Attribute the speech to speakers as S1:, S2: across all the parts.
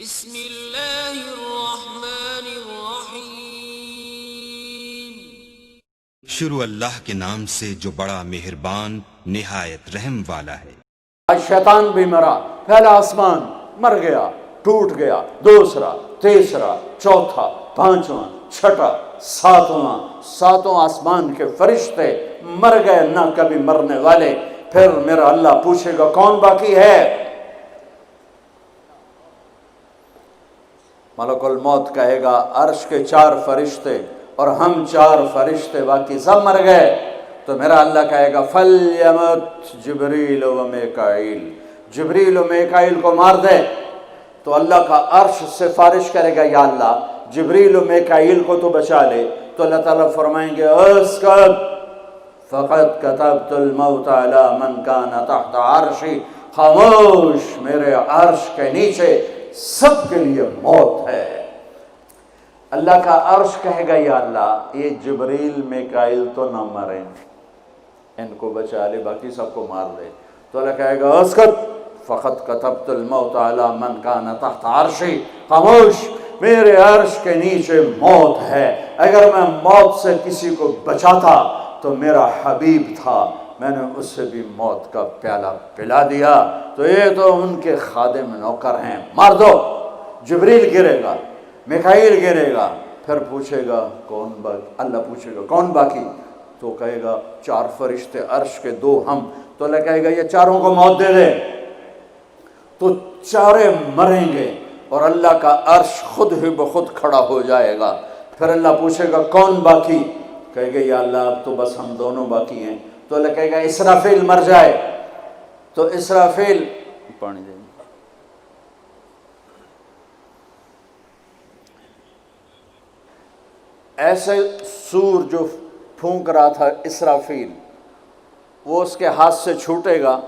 S1: بسم اللہ الرحمن الرحیم۔
S2: شروع اللہ کے نام سے جو بڑا مہربان نہایت رحم والا ہے۔
S3: شیطان بھی مرا، پہلا آسمان مر گیا، ٹوٹ گیا، دوسرا، تیسرا، چوتھا، پانچواں، چھٹا، ساتواں آسمان کے فرشتے مر گئے، نہ کبھی مرنے والے۔ پھر میرا اللہ پوچھے گا کون باقی ہے؟ ملک الموت کہے گا عرش کے 4 فرشتے اور ہم 4 فرشتے باقی سب مر گئے۔ تو میرا اللہ کہے گا فَلْيَمُتْ جبریل و میکائیل، جبریل و میکائیل کو مار دے۔ تو اللہ کا عرش سفارش کرے گا یا اللہ جبریل و میکائیل کو تو بچا لے۔ تو اللہ تعالیٰ فرمائیں گے اسکت فقد كتبت الموت على من كان تحت عرشی، خاموش، میرے عرش کے نیچے سب کے لیے موت ہے۔ اللہ کا عرش کہے گا یا اللہ یہ جبریل میکائیل تو نہ مریں، ان کو بچا لے، باقی سب کو مار دے۔ تو اللہ کہے گا اسکت فقط كتبت الموت على من كان تحت عرشی، خاموش، میرے عرش کے نیچے موت ہے۔ اگر میں موت سے کسی کو بچاتا تو میرا حبیب تھا، میں نے اس سے بھی موت کا پیالہ پلا دیا، تو یہ تو ان کے خادم نوکر ہیں، مار دو۔ جبریل گرے گا، میکائیل گرے گا، پھر پوچھے گا کون باقی؟ اللہ پوچھے گا کون باقی؟ تو کہے گا 4 فرشتے عرش کے 2 ہم۔ تو اللہ کہے گا یہ 4 کو موت دے دے۔ تو 4 مریں گے اور اللہ کا عرش خود ہی بخود کھڑا ہو جائے گا۔ پھر اللہ پوچھے گا کون باقی؟ کہے گا یا اللہ اب تو بس ہم دونوں باقی ہیں۔ تو اللہ کہے گا اسرافیل مر جائے۔ تو اسرافیل پانی دیں، ایسے سور جو پھونک رہا تھا اسرافیل، وہ اس کے ہاتھ سے چھوٹے گا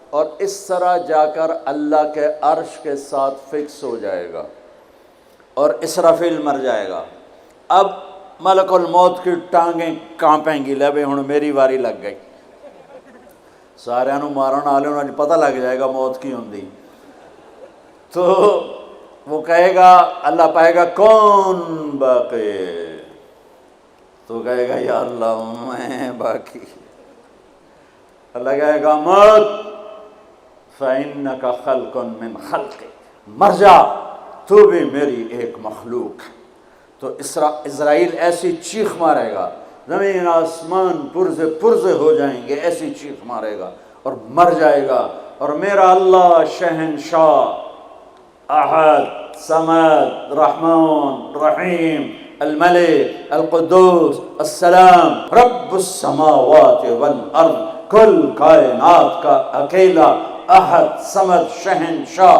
S3: اور اس طرح جا کر اللہ کے عرش کے ساتھ فکس ہو جائے گا اور اسرافیل مر جائے گا۔ اب ملک الموت کی ٹانگیں کانپیں گی، لے بھئی ہن میری واری لگ گئی، سارے نو مارن والے انہوں پتہ لگ جائے گا موت کی ہوندی۔ تو وہ کہے گا، اللہ پائے گا کون باقی؟ تو کہے گا یا اللہ میں باقی۔ اللہ کہے گا موت فَإِنَّكَ خَلْقٌ مِّنْ خَلْقِ، مر جا، تو بھی میری ایک مخلوق ہے۔ تو اسرائیل ایسی چیخ مارے گا، زمین آسمان پرزے ہو جائیں گے، ایسی چیخ مارے گا اور مر جائے گا۔ اور میرا اللہ شہنشاہ، احد، صمد، رحمان، رحیم، الملک، القدوس، السلام، رب السماوات والارض، کل کائنات کا اکیلا احد، صمد، شہنشاہ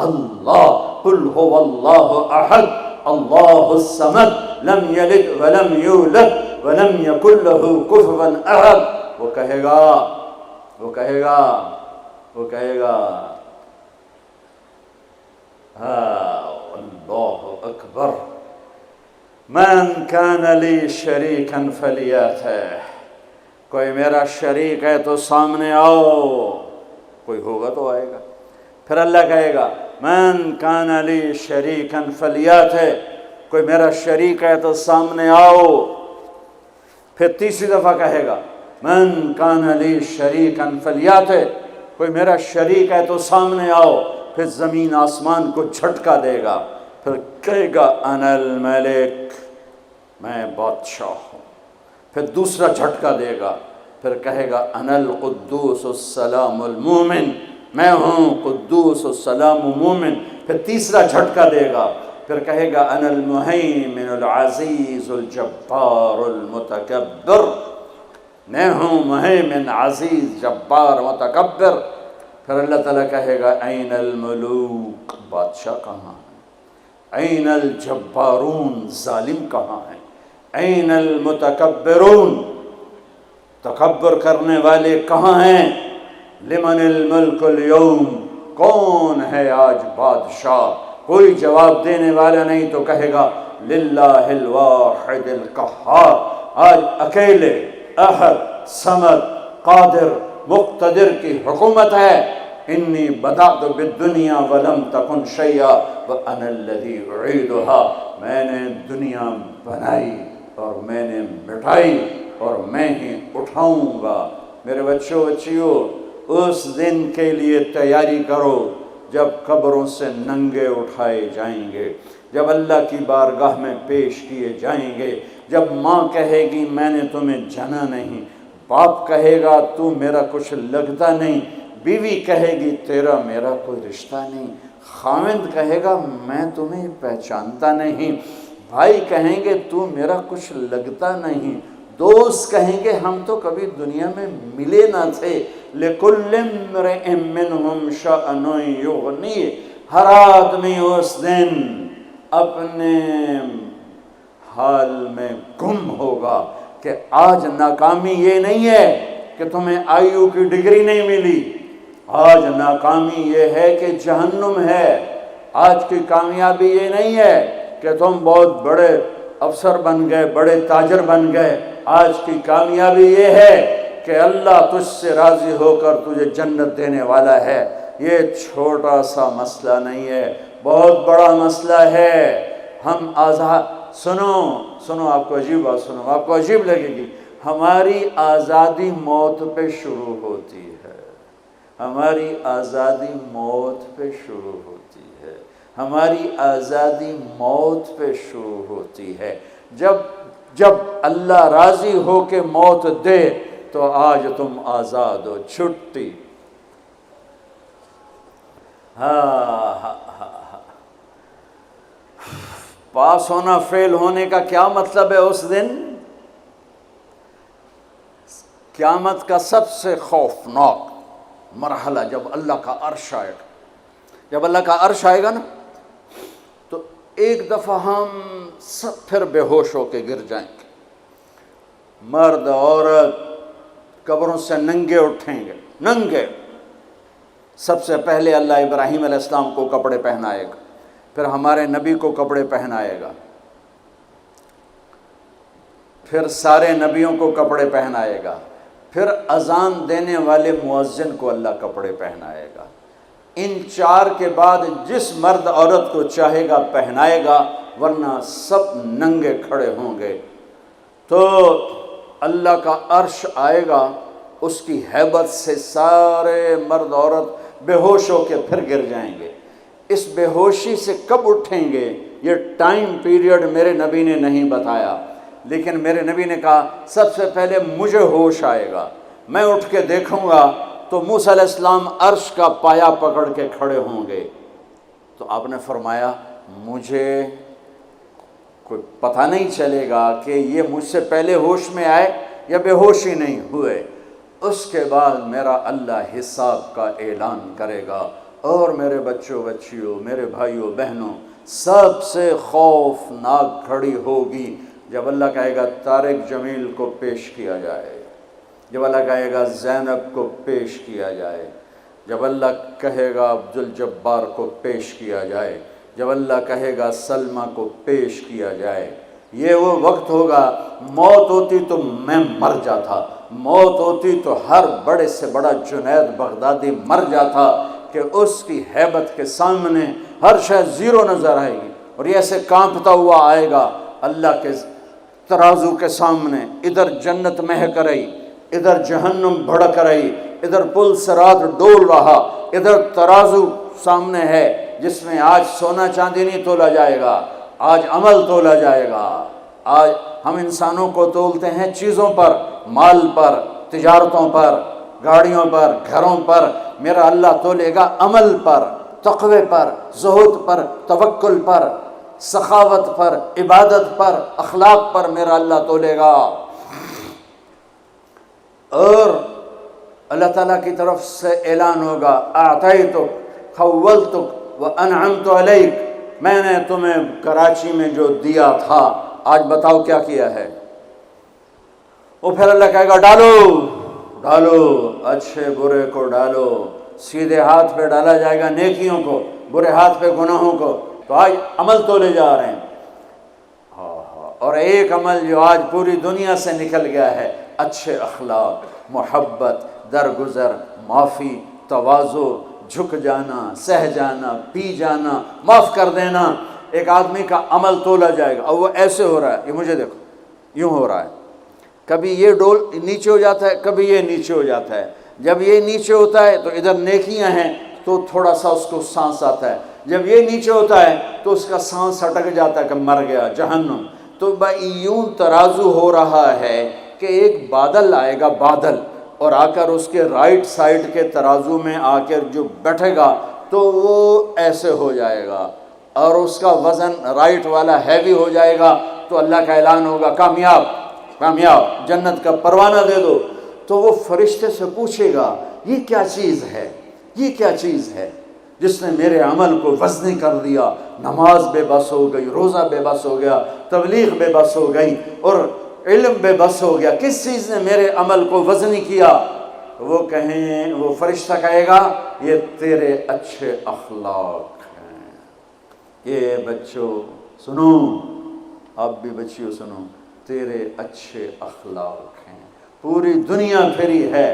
S3: اللہ، قل هو اللہ احد اللہ الصمد لم یلد ولم یولد ولم یکن له کفوا احد۔ وہ کہے گا اللہ اکبر، من کان لی شریکا فلیاتہ، کوئی میرا شریک ہے تو سامنے آؤ، کوئی ہوگا تو آئے گا۔ پھر اللہ کہے گا من کان لی شریکا فلیاتہ، کوئی میرا شریک ہے تو سامنے آؤ۔ پھر تیسری دفعہ کہے گا من کان لی شریکا فلیاتہ، کوئی میرا شریک ہے تو سامنے آؤ۔ پھر زمین آسمان کو جھٹکا دے گا، پھر کہے گا انا الملک، میں بادشاہ ہوں۔ پھر دوسرا جھٹکا دے گا، پھر کہے گا انا القدوس السلام المومن، میں ہوں قدوس السلام مومن۔ پھر تیسرا جھٹکا دے گا، پھر کہے گا انا المہیمن العزیز الجبار المتکبر، میں ہوں مہیمن، عزیز، جبار، متکبر۔ پھر اللہ تعالیٰ کہے گا این الملوک، بادشاہ کہاں ہے؟ این الجبارون، ظالم کہاں ہے؟ این المتکبرون، تکبر کرنے والے کہاں ہیں؟ لمن الملک اليوم، کون ہے آج بادشاہ؟ کوئی جواب دینے والا نہیں، تو کہے گا للہ الواحد القہار، آج اکیلے احد، صمد، قادر، مقتدر کی حکومت ہے۔ انی بدأت بالدنیا ولم تکن شیئا وانا الذی اعیدها، میں نے دنیا بنائی اور میں نے مٹائی اور میں ہی اٹھاؤں گا۔ میرے بچوں بچیوں، اس دن کے لیے تیاری کرو جب قبروں سے ننگے اٹھائے جائیں گے، جب اللہ کی بارگاہ میں پیش کیے جائیں گے، جب ماں کہے گی میں نے تمہیں جنا نہیں، باپ کہے گا تو میرا کچھ لگتا نہیں، بیوی کہے گی تیرا میرا کوئی رشتہ نہیں، خاوند کہے گا میں تمہیں پہچانتا نہیں، بھائی کہیں گے تو میرا کچھ لگتا نہیں، دوست کہیں گے ہم تو کبھی دنیا میں ملے نہ تھے۔ لِكُلِّ امْرِئٍ مِّنْهُمْ شَأْنٌ یغنیہ، ہر آدمی اس دن اپنے حال میں گم ہوگا کہ آج ناکامی یہ نہیں ہے کہ تمہیں آئیو کی ڈگری نہیں ملی، آج ناکامی یہ ہے کہ جہنم ہے، آج کی کامیابی یہ نہیں ہے کہ تم بہت بڑے افسر بن گئے، بڑے تاجر بن گئے، آج کی کامیابی یہ ہے کہ اللہ تجھ سے راضی ہو کر تجھے جنت دینے والا ہے۔ یہ چھوٹا سا مسئلہ نہیں ہے، بہت بڑا مسئلہ ہے۔ ہم آزاد، سنو آپ کو عجیب بات سنو، آپ کو عجیب لگے گی، ہماری آزادی موت پہ شروع ہوتی ہے، ہماری آزادی موت پہ شروع ہوتی ہے، ہماری آزادی موت پہ شروع ہوتی ہے۔ جب اللہ راضی ہو کے موت دے تو آج تم آزاد ہو، چھٹی۔ پاس ہونا فیل ہونے کا کیا مطلب ہے اس دن؟ قیامت کا سب سے خوفناک مرحلہ جب اللہ کا عرش آئے گا، جب اللہ کا عرش آئے گا نا تو ایک دفعہ ہم سب پھر بے ہوش ہو کے گر جائیں گے، مرد عورت قبروں سے ننگے اٹھیں گے، ننگے۔ سب سے پہلے اللہ ابراہیم علیہ السلام کو کپڑے پہنائے گا، پھر ہمارے نبی کو کپڑے پہنائے گا، پھر سارے نبیوں کو کپڑے پہنائے گا، پھر اذان دینے والے مؤذن کو اللہ کپڑے پہنائے گا۔ ان چار کے بعد جس مرد عورت کو چاہے گا پہنائے گا، ورنہ سب ننگے کھڑے ہوں گے۔ تو اللہ کا عرش آئے گا، اس کی ہیبت سے سارے مرد عورت بے ہوش ہو کے پھر گر جائیں گے۔ اس بے ہوشی سے کب اٹھیں گے یہ ٹائم پیریڈ میرے نبی نے نہیں بتایا، لیکن میرے نبی نے کہا سب سے پہلے مجھے ہوش آئے گا، میں اٹھ کے دیکھوں گا تو موسیٰ علیہ السلام عرش کا پایا پکڑ کے کھڑے ہوں گے۔ تو آپ نے فرمایا مجھے کوئی پتہ نہیں چلے گا کہ یہ مجھ سے پہلے ہوش میں آئے یا بے ہوش ہی نہیں ہوئے۔ اس کے بعد میرا اللہ حساب کا اعلان کرے گا، اور میرے بچوں بچیوں، میرے بھائیوں بہنوں، سب سے خوفناک گھڑی ہوگی جب اللہ کہے گا طارق جمیل کو پیش کیا جائے، جب اللہ کہے گا زینب کو پیش کیا جائے، جب اللہ کہے گا عبدالجبار کو پیش کیا جائے، جب اللہ کہے گا سلمہ کو پیش کیا جائے۔ یہ وہ وقت ہوگا، موت ہوتی تو میں مر جاتا، موت ہوتی تو ہر بڑے سے بڑا جنید بغدادی مر جاتا کہ اس کی ہیبت کے سامنے ہر شے زیرو نظر آئے گی، اور یہ ایسے کانپتا ہوا آئے گا اللہ کے ترازو کے سامنے۔ ادھر جنت مہک رہی، ادھر جہنم بھڑک رہی، ادھر پل صراط ڈول رہا، ادھر ترازو سامنے ہے جس میں آج سونا چاندی نہیں تولا جائے گا، آج عمل تولا جائے گا۔ آج ہم انسانوں کو تولتے ہیں چیزوں پر، مال پر، تجارتوں پر، گاڑیوں پر، گھروں پر، میرا اللہ تولے گا عمل پر، تقوی پر، زہد پر، توکل پر، سخاوت پر، عبادت پر، اخلاق پر میرا اللہ تولے گا۔ اور اللہ تعالیٰ کی طرف سے اعلان ہوگا اعطیتک خولتک وانعمت علیک، میں نے تمہیں کراچی میں جو دیا تھا آج بتاؤ کیا کیا ہے۔ وہ پھر اللہ کہے گا ڈالو ڈالو، اچھے برے کو ڈالو، سیدھے ہاتھ پہ ڈالا جائے گا نیکیوں کو، برے ہاتھ پہ گناہوں کو۔ تو آج عمل تولے جا رہے ہیں، اور ایک عمل جو آج پوری دنیا سے نکل گیا ہے، اچھے اخلاق، محبت، درگزر، معافی، تواضع، جھک جانا، سہ جانا، پی جانا، معاف کر دینا، ایک آدمی کا عمل تولا جائے گا، اور وہ ایسے ہو رہا ہے، یہ مجھے دیکھو یوں ہو رہا ہے، کبھی یہ ڈول نیچے ہو جاتا ہے، کبھی یہ نیچے ہو جاتا ہے، جب یہ نیچے ہوتا ہے تو ادھر نیکیاں ہیں تو تھوڑا سا اس کو سانس آتا ہے، جب یہ نیچے ہوتا ہے تو اس کا سانس اٹک جاتا ہے کہ مر گیا، جہنم۔ تو یوں ترازو ہو رہا ہے کہ ایک بادل آئے گا، بادل، اور آ کر اس کے رائٹ سائڈ کے ترازو میں آ کر جو بیٹھے گا تو وہ ایسے ہو جائے گا، اور اس کا وزن رائٹ والا ہیوی ہو جائے گا، تو اللہ کا اعلان ہوگا کامیاب، کامیاب، جنت کا پروانہ دے دو۔ تو وہ فرشتے سے پوچھے گا یہ کیا چیز ہے، یہ کیا چیز ہے جس نے میرے عمل کو وزنی کر دیا؟ نماز بے بس ہو گئی، روزہ بے بس ہو گیا، تبلیغ بے بس ہو گئی، اور علم بے بس ہو گیا، کس چیز نے میرے عمل کو وزنی کیا؟ وہ کہیں، وہ فرشتہ کہے گا یہ تیرے اچھے اخلاق ہیں۔ یہ بچوں سنو، آپ بھی بچیوں سنو، تیرے اچھے اخلاق ہیں۔ پوری دنیا پھری ہے،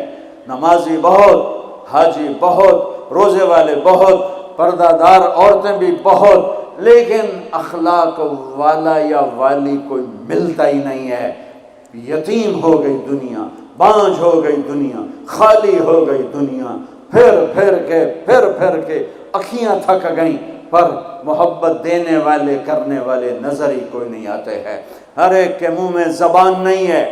S3: نمازی بہت، حاجی بہت، روزے والے بہت، پردہ دار عورتیں بھی بہت، لیکن اخلاق والا یا والی کوئی ملتا ہی نہیں ہے۔ یتیم ہو گئی دنیا، بانجھ ہو گئی دنیا، خالی ہو گئی دنیا، پھر کے اکھیاں تھک گئیں، پر محبت دینے والے کرنے والے نظر ہی کوئی نہیں آتے ہیں۔ ہر ایک کے منہ میں زبان نہیں ہے،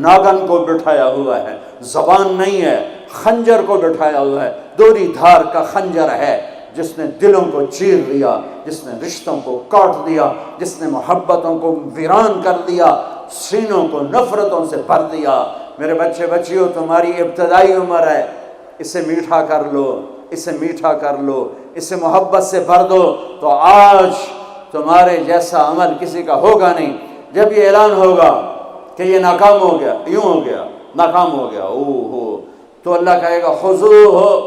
S3: ناگن کو بٹھایا ہوا ہے، زبان نہیں ہے، خنجر کو بٹھایا ہوا ہے، دوری دھار کا خنجر ہے، جس نے دلوں کو چیر دیا، جس نے رشتوں کو کاٹ دیا، جس نے محبتوں کو ویران کر دیا، سینوں کو نفرتوں سے بھر دیا۔ میرے بچے بچیوں، تمہاری ابتدائی عمر ہے، اسے میٹھا کر لو، اسے میٹھا کر لو، اسے محبت سے بھر دو، تو آج تمہارے جیسا عمل کسی کا ہوگا نہیں۔ جب یہ اعلان ہوگا کہ یہ ناکام ہو گیا، یوں ہو گیا، ناکام ہو گیا، تو اللہ کہے گا خذوہ،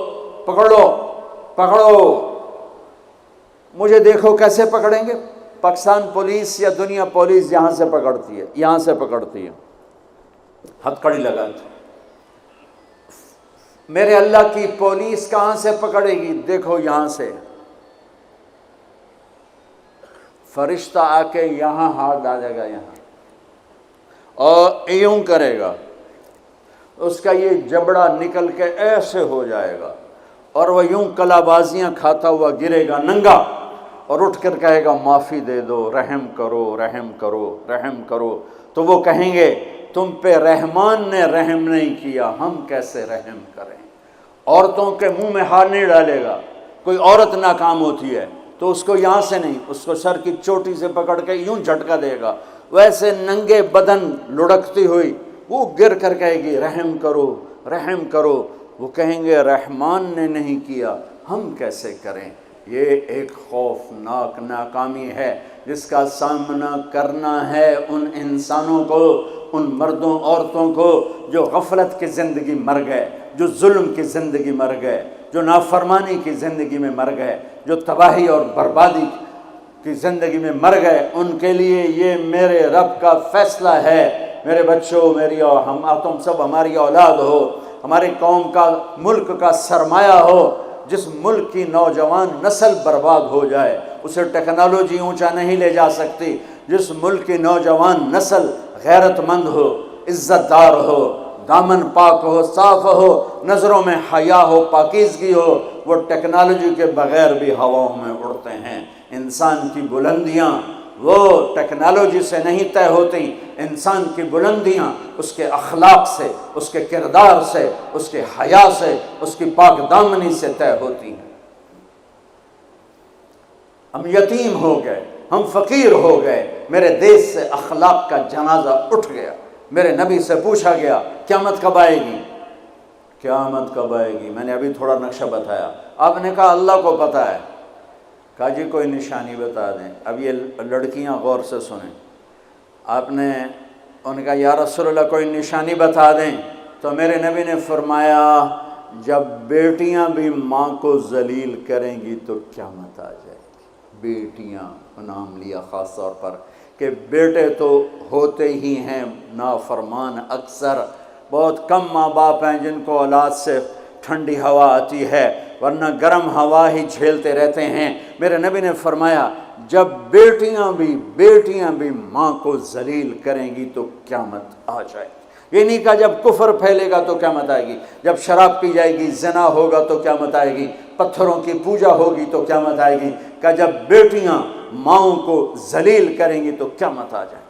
S3: پکڑو پکڑو۔ مجھے دیکھو کیسے پکڑیں گے؟ پاکستان پولیس یا دنیا پولیس یہاں سے پکڑتی ہے، یہاں سے پکڑتی ہے، ہتھکڑی لگاتی۔ میرے اللہ کی پولیس کہاں سے پکڑے گی؟ دیکھو یہاں سے، فرشتہ آ کے یہاں ہاتھ ڈالے گا، یہاں، اور یوں کرے گا، اس کا یہ جبڑا نکل کے ایسے ہو جائے گا، اور وہ یوں کلا بازیاں کھاتا ہوا گرے گا ننگا، اور اٹھ کر کہے گا معافی دے دو، رحم کرو، رحم کرو، رحم کرو۔ تو وہ کہیں گے تم پہ رحمان نے رحم نہیں کیا، ہم کیسے رحم کریں؟ عورتوں کے منہ میں ہاتھ نہیں ڈالے گا۔ کوئی عورت ناکام ہوتی ہے تو اس کو یہاں سے نہیں، اس کو سر کی چوٹی سے پکڑ کے یوں جھٹکا دے گا، ویسے ننگے بدن لڑکتی ہوئی وہ گر کر کہے گی رحم کرو، رحم کرو۔ وہ کہیں گے رحمان نے نہیں کیا، ہم کیسے کریں؟ یہ ایک خوفناک ناکامی ہے جس کا سامنا کرنا ہے ان انسانوں کو، ان مردوں عورتوں کو جو غفلت کی زندگی مر گئے، جو ظلم کی زندگی مر گئے، جو نافرمانی کی زندگی میں مر گئے، جو تباہی اور بربادی کی زندگی میں مر گئے۔ ان کے لیے یہ میرے رب کا فیصلہ ہے۔ میرے بچوں، میری اور تم سب ہماری اولاد ہو، ہماری قوم کا، ملک کا سرمایہ ہو۔ جس ملک کی نوجوان نسل برباد ہو جائے اسے ٹیکنالوجی اونچا نہیں لے جا سکتی۔ جس ملک کی نوجوان نسل غیرت مند ہو، عزت دار ہو، دامن پاک ہو، صاف ہو، نظروں میں حیا ہو، پاکیزگی ہو، وہ ٹیکنالوجی کے بغیر بھی ہواؤں میں اڑتے ہیں۔ انسان کی بلندیاں وہ ٹیکنالوجی سے نہیں طے ہوتی، انسان کی بلندیاں اس کے اخلاق سے، اس کے کردار سے، اس کے حیا سے، اس کی پاک دامنی سے طے ہوتی ہیں۔ ہم یتیم ہو گئے، ہم فقیر ہو گئے، میرے دیش سے اخلاق کا جنازہ اٹھ گیا۔ میرے نبی سے پوچھا گیا قیامت کب آئے گی؟ قیامت کب آئے گی؟ میں نے ابھی تھوڑا نقشہ بتایا، آپ نے کہا اللہ کو پتہ ہے۔ کہا جی کوئی نشانی بتا دیں۔ اب یہ لڑکیاں غور سے سنیں۔ آپ نے ان کا یا رسول اللہ کوئی نشانی بتا دیں، تو میرے نبی نے فرمایا جب بیٹیاں بھی ماں کو ذلیل کریں گی تو قیامت آ جائے گی۔ بیٹیاں نام لیا خاص طور پر کہ بیٹے تو ہوتے ہی ہیں نافرمان، اکثر بہت کم ماں باپ ہیں جن کو اولاد سے ٹھنڈی ہوا آتی ہے، ورنہ گرم ہوا ہی جھیلتے رہتے ہیں۔ میرے نبی نے فرمایا جب بیٹیاں بھی ماں کو ذلیل کریں گی تو قیامت آ جائے گی۔ یہ نہیں کہا جب کفر پھیلے گا تو قیامت آئے گی، جب شراب پی جائے گی، زنا ہوگا تو قیامت آئے گی، پتھروں کی پوجا ہوگی تو قیامت آئے گی، کہ جب بیٹیاں ماؤں کو ذلیل کریں گی تو قیامت آ جائے گی۔